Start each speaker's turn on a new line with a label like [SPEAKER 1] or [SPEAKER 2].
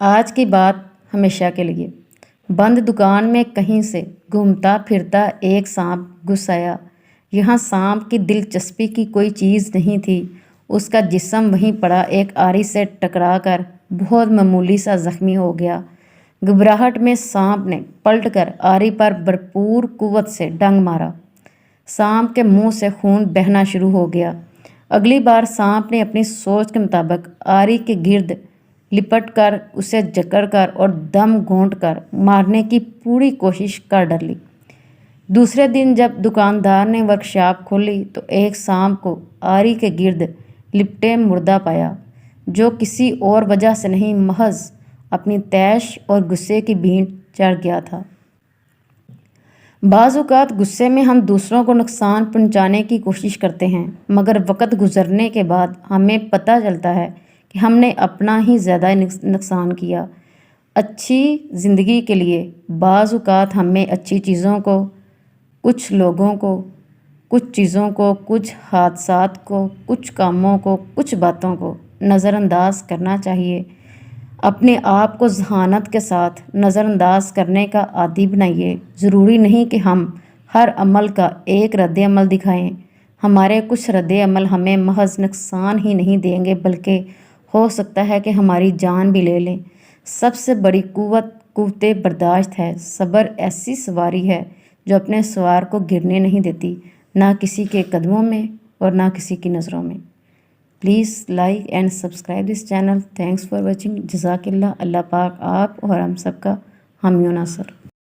[SPEAKER 1] آج کی بات ہمیشہ کے لیے۔ بند دکان میں کہیں سے گھومتا پھرتا ایک سانپ گھس آیا۔ یہاں سانپ کی دلچسپی کی کوئی چیز نہیں تھی۔ اس کا جسم وہیں پڑا ایک آری سے ٹکرا کر بہت معمولی سا زخمی ہو گیا۔ گھبراہٹ میں سانپ نے پلٹ کر آری پر بھرپور قوت سے ڈنگ مارا۔ سانپ کے منہ سے خون بہنا شروع ہو گیا۔ اگلی بار سانپ نے اپنی سوچ کے مطابق آری کے گرد لپٹ کر اسے جکڑ کر اور دم گھونٹ کر مارنے کی پوری کوشش کر ڈالی۔ دوسرے دن جب دکاندار نے ورکشاپ کھولی تو ایک سانپ کو آری کے گرد لپٹے مردہ پایا، جو کسی اور وجہ سے نہیں، محض اپنی طیش اور غصے کی بھینٹ چڑھ گیا تھا۔ بعض اوقات غصے میں ہم دوسروں کو نقصان پہنچانے کی کوشش کرتے ہیں، مگر وقت گزرنے کے بعد ہمیں پتہ چلتا ہے کہ ہم نے اپنا ہی زیادہ نقصان کیا۔ اچھی زندگی کے لیے بعض اوقات ہمیں اچھی چیزوں کو، کچھ لوگوں کو، کچھ چیزوں کو، کچھ حادثات کو، کچھ کاموں کو، کچھ باتوں کو نظر انداز کرنا چاہیے۔ اپنے آپ کو ذہانت کے ساتھ نظر انداز کرنے کا عادی بنائیے۔ ضروری نہیں کہ ہم ہر عمل کا ایک رد عمل دکھائیں۔ ہمارے کچھ رد عمل ہمیں محض نقصان ہی نہیں دیں گے، بلکہ ہو سکتا ہے کہ ہماری جان بھی لے لیں۔ سب سے بڑی قوت برداشت ہے۔ صبر ایسی سواری ہے جو اپنے سوار کو گرنے نہیں دیتی، نہ کسی کے قدموں میں اور نہ کسی کی نظروں میں۔ Please like and subscribe this channel. Thanks for watching. جزاک اللہ۔ اللہ پاک آپ اور ہم سب کا حامی و ناصر۔